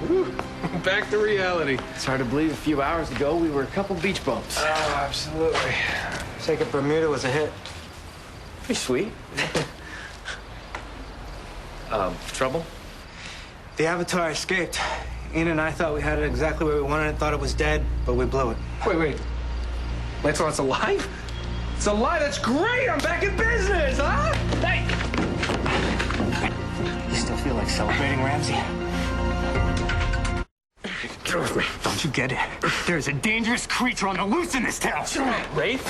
Whew. Back to reality. It's hard to believe a few hours ago we were a couple beach bumps. Oh, absolutely. Second Bermuda was a hit. Pretty sweet. Trouble? The Avatar escaped. Ian and I thought we had it exactly where we wanted it, thought it was dead, but we blew it. Wait. Lancelot's alive? It's alive? That's great! I'm back in business, huh? Hey! You still feel like celebrating, Ramsey? Get off me. Don't you get it? There's a dangerous creature on the loose in this town. Rafe?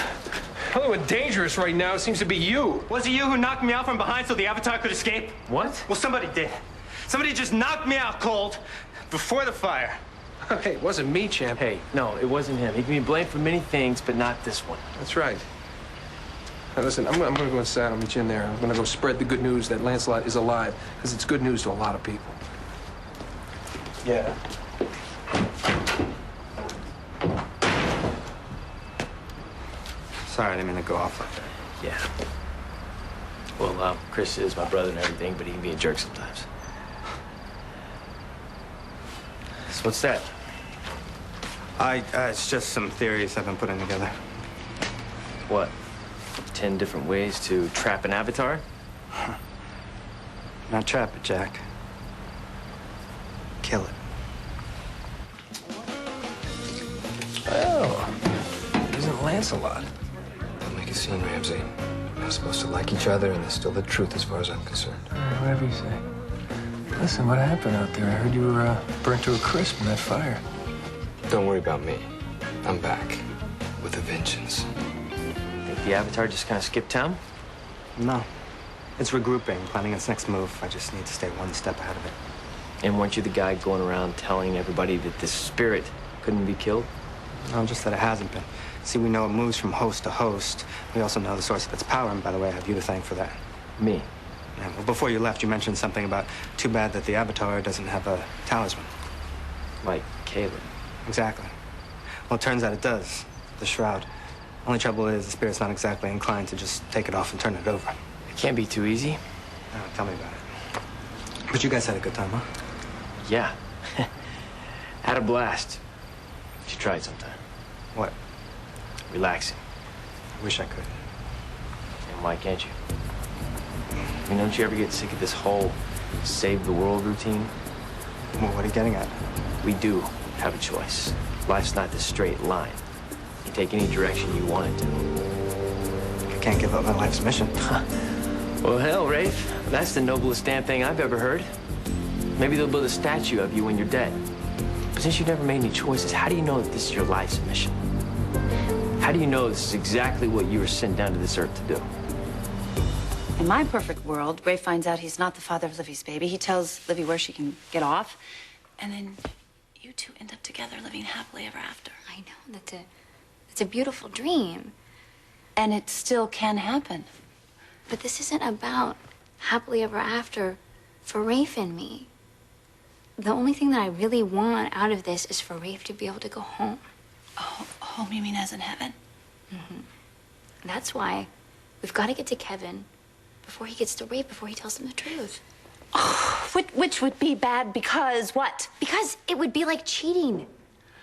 The only one dangerous right now seems to be you. Was it you who knocked me out from behind so the Avatar could escape? What? Well, somebody did. Somebody just knocked me out cold before the fire. Hey, it wasn't me, champ. Hey, no, it wasn't him. He can be blamed for many things, but not this one. That's right. Now, listen, I'm gonna go inside. I'll meet you in there. I'm gonna go spread the good news that Lancelot is alive, because it's good news to a lot of people. Yeah. Sorry, I didn't mean to go off like that. Yeah. Well, Chris is my brother and everything, but he can be a jerk sometimes. So what's that? It's just some theories I've been putting together. What? 10 different ways to trap an avatar? Not trap it, Jack. Kill it. Well, isn't Lancelot? Don't make a scene, Ramsey. We're supposed to like each other, and it's still the truth as far as I'm concerned. Whatever you say. Listen, what happened out there? I heard you were burnt to a crisp in that fire. Don't worry about me. I'm back with a vengeance. Think the avatar just kind of skipped town? No. It's regrouping, planning its next move. I just need to stay one step ahead of it. And weren't you the guy going around telling everybody that this spirit couldn't be killed? No, just that it hasn't been. See, we know it moves from host to host. We also know the source of its power, and by the way, I have you to thank for that. Me. Yeah, well, before you left, you mentioned something about too bad that the Avatar doesn't have a talisman. Like Caleb. Exactly. Well, it turns out it does. The shroud. Only trouble is the spirit's not exactly inclined to just take it off and turn it over. It can't be too easy. Oh, tell me about it. But you guys had a good time, huh? Yeah. Had a blast. You should try it sometime. What? Relaxing. I wish I could. And why can't you? I mean, don't you ever get sick of this whole save the world routine? Well, what are you getting at? We do have a choice. Life's not this straight line. You take any direction you want it to. I can't give up my life's mission. Well, hell, Rafe, that's the noblest damn thing I've ever heard. Maybe they'll build a statue of you when you're dead. But since you've never made any choices, how do you know that this is your life's mission? How do you know this is exactly what you were sent down to this earth to do? In my perfect world, Ray finds out he's not the father of Livy's baby. He tells Livy where she can get off. And then you two end up together living happily ever after. I know, that's a beautiful dream. And it still can happen. But this isn't about happily ever after for Rafe and me. The only thing that I really want out of this is for Rafe to be able to go home. Oh, home you mean as in heaven? Mm-hmm. That's why we've got to get to Kevin before he gets to Rafe, before he tells him the truth. Oh, which would be bad because what? Because it would be like cheating.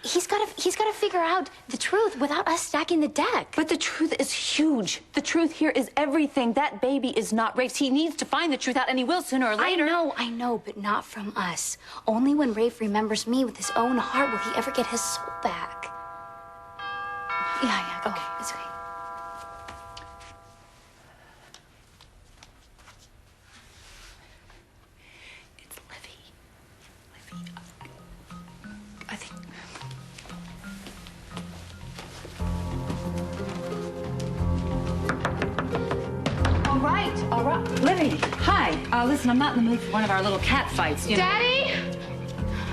He's got to figure out the truth without us stacking the deck. But the truth is huge. The truth here is everything. That baby is not Rafe's. He needs to find the truth out, and he will sooner or later. I know, but not from us. Only when Rafe remembers me with his own heart will he ever get his soul back. Yeah, Okay, it's okay. It's Livy. Livy, I think... All right. Livy, hi. Listen, I'm not in the mood for one of our little cat fights, you know. Daddy?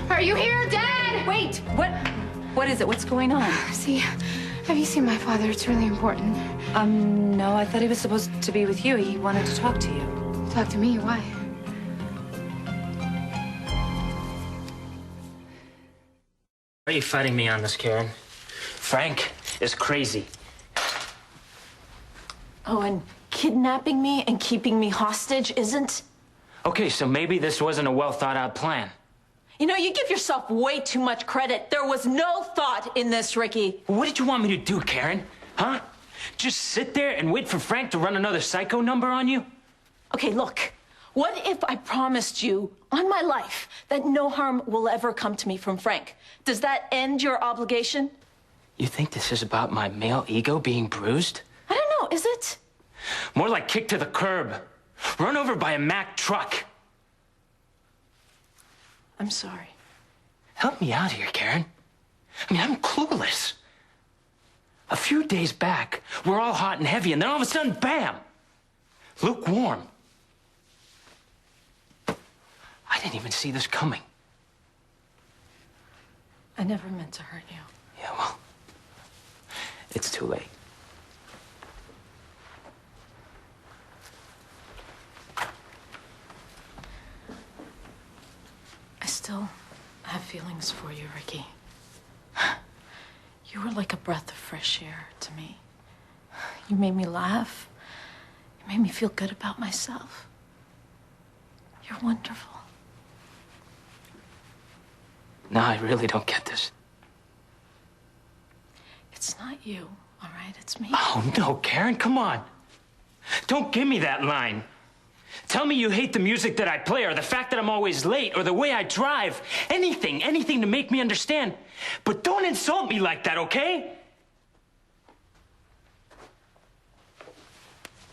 Are you here, Dad? Wait, what is it? What's going on? See, have you seen my father? It's really important. No, I thought he was supposed to be with you. He wanted to talk to you. Talk to me, why? Why are you fighting me on this, Karen? Frank is crazy. Oh, and kidnapping me and keeping me hostage isn't? Okay, so maybe this wasn't a well-thought-out plan. You know, you give yourself way too much credit. There was no thought in this, Ricky. What did you want me to do, Karen? Huh? Just sit there and wait for Frank to run another psycho number on you? Okay, look. What if I promised you, on my life, that no harm will ever come to me from Frank? Does that end your obligation? You think this is about my male ego being bruised? I don't know, is it? More like kicked to the curb. Run over by a Mack truck. I'm sorry. Help me out here, Karen. I mean, I'm clueless. A few days back, we're all hot and heavy, and then all of a sudden, bam! Lukewarm. I didn't even see this coming. I never meant to hurt you. Yeah, well, it's too late. I still have feelings for you, Ricky. You were like a breath of fresh air to me. You made me laugh. You made me feel good about myself. You're wonderful. No, I really don't get this. It's not you, all right? It's me. Oh, no, Karen, come on. Don't give me that line. Tell me you hate the music that I play, or the fact that I'm always late, or the way I drive. Anything to make me understand. But don't insult me like that, okay?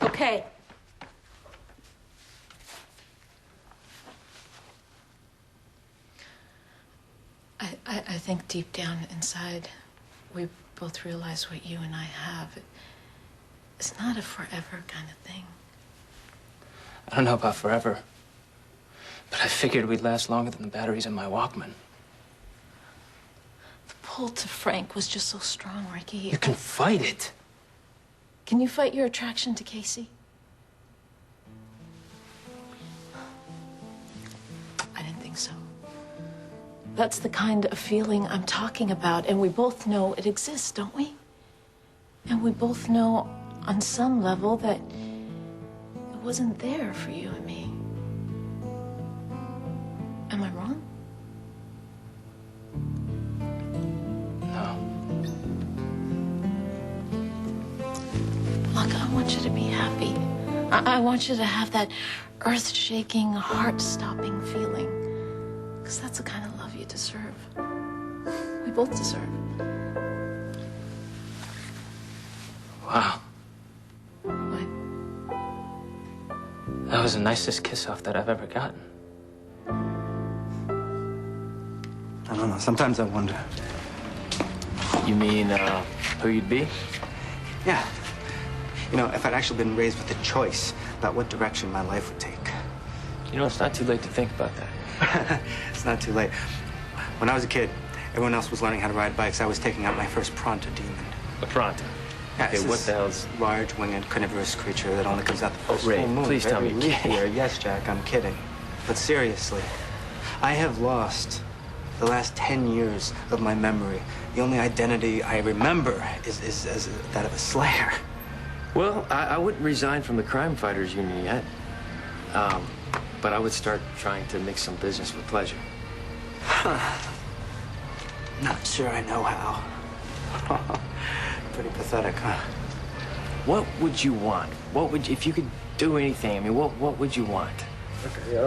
Okay. I think deep down inside, we both realize what you and I have. It's not a forever kind of thing. I don't know about forever, but I figured we'd last longer than the batteries in my Walkman. The pull to Frank was just so strong, Ricky. You can fight it. Can you fight your attraction to Casey? I didn't think so. That's the kind of feeling I'm talking about, and we both know it exists, don't we? And we both know on some level that it wasn't there for you and me. Am I wrong? No. Look, I want you to be happy. I want you to have that earth-shaking, heart-stopping feeling. Because that's the kind of love you deserve. We both deserve. Wow. What? That was the nicest kiss-off that I've ever gotten. I don't know. Sometimes I wonder. You mean, who you'd be? Yeah. You know, if I'd actually been raised with a choice about what direction my life would take. You know, it's not too late to think about that. It's not too late. When I was a kid, everyone else was learning how to ride bikes. I was taking out my first Pronto demon. A Pronto? Yeah, Okay, what the hell's... large, winged, carnivorous creature that only comes out the first Ray, full moon please of tell me every you're leap kidding. year. Yes, Jack, I'm kidding. But seriously, I have lost the last 10 years of my memory. The only identity I remember is as that of a slayer. Well, I wouldn't resign from the Crime Fighters Union yet. But I would start trying to mix some business with pleasure. Not sure I know how. Pretty pathetic, huh? What would you want? What would you, if you could do anything? I mean, what would you want? Okay,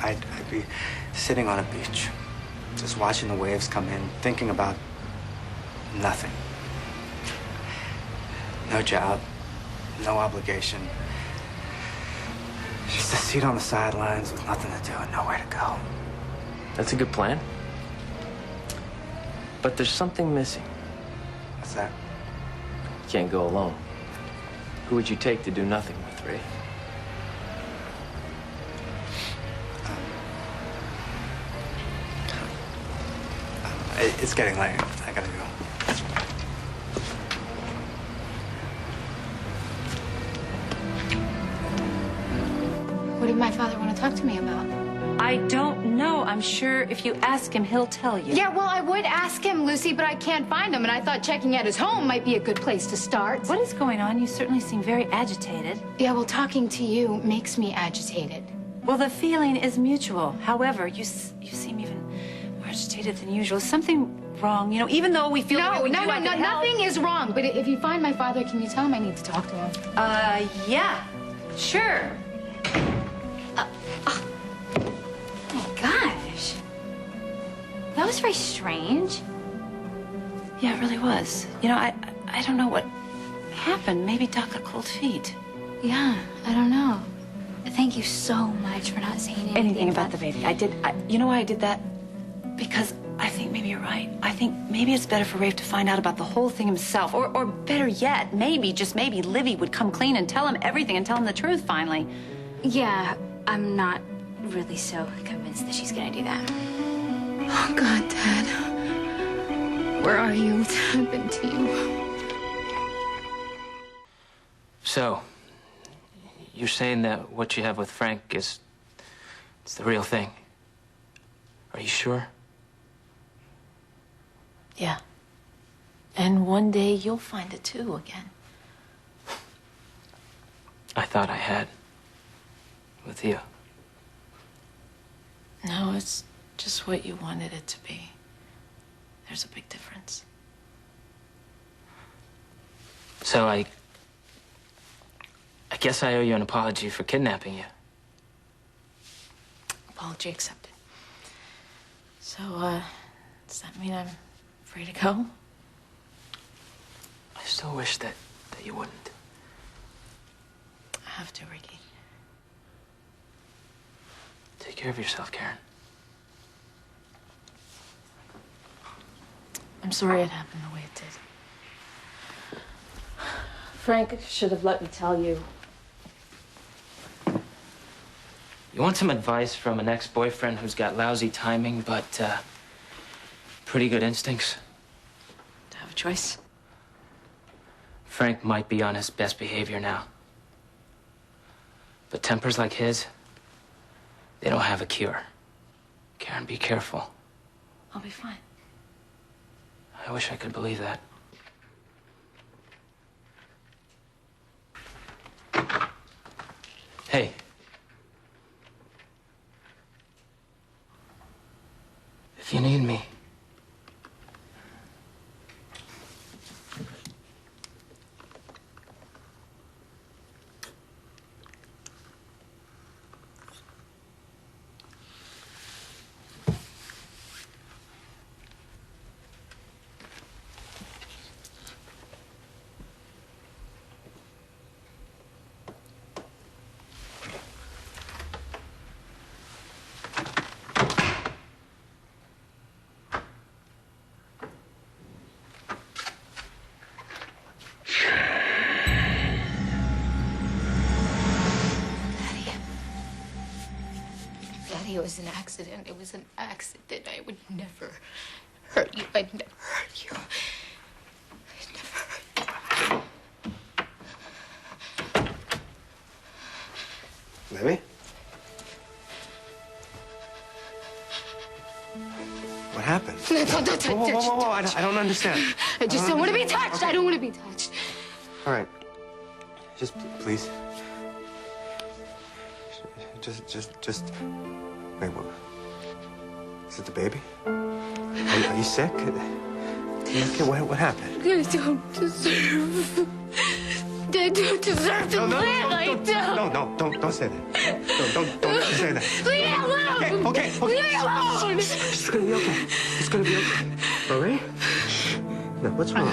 I'd be sitting on a beach, just watching the waves come in, thinking about nothing. No job, no obligation. Just a seat on the sidelines with nothing to do and nowhere to go. That's a good plan. But there's something missing. What's that? You can't go alone. Who would you take to do nothing with, Ray? It's getting late. I gotta go. What did my father want to talk to me about? I don't know. I'm sure if you ask him, he'll tell you. Yeah, well, I would ask him, Lucy, but I can't find him, and I thought checking at his home might be a good place to start. What is going on? You certainly seem very agitated. Yeah, well, talking to you makes me agitated. Well, the feeling is mutual. However, you seem even agitated than usual. Is something wrong? You know, even though we feel the way we do, I can help. Nothing is wrong. But if you find my father, can you tell him I need to talk to him? Yeah, sure. Oh my gosh. That was very strange. Yeah, it really was. You know, I don't know what happened. Maybe Doc got cold feet. Yeah, I don't know. Thank you so much for not saying Anything about the baby. You know why I did that? Because I think maybe you're right. I think maybe it's better for Rafe to find out about the whole thing himself. Or better yet, maybe, just maybe, Livy would come clean and tell him everything and tell him the truth finally. Yeah, I'm not really so convinced that she's gonna do that. Oh, God, Dad. Where are you? What's happened to you? So, you're saying that what you have with Frank it's the real thing? Are you sure? Yeah. And one day you'll find it too again. I thought I had. With you. No, it's just what you wanted it to be. There's a big difference. So I guess I owe you an apology for kidnapping you. Apology accepted. So, does that mean I'm free to go? I still wish that you wouldn't. I have to, Ricky. Take care of yourself, Karen. I'm sorry it happened the way it did. Frank should have let me tell you. You want some advice from an ex-boyfriend who's got lousy timing, but pretty good instincts? Do I have a choice? Frank might be on his best behavior now. But tempers like his, they don't have a cure. Karen, be careful. I'll be fine. I wish I could believe that. Hey. If you need me. It was an accident. It was an accident. I would never hurt you. I'd never hurt you. I'd never hurt you. Libby? What happened? No, don't touch. Whoa. I don't understand. I just don't want to be touched. I don't want to be touched. All right. Just, please. Just. Wait, what? Is it the baby? Are you sick? Okay, what happened? I don't deserve. I don't deserve to live. I don't. Don't say that. Don't say that. Leave me alone. Okay. Leave me alone. It's gonna be okay. It's gonna be okay. All right? Now, what's wrong?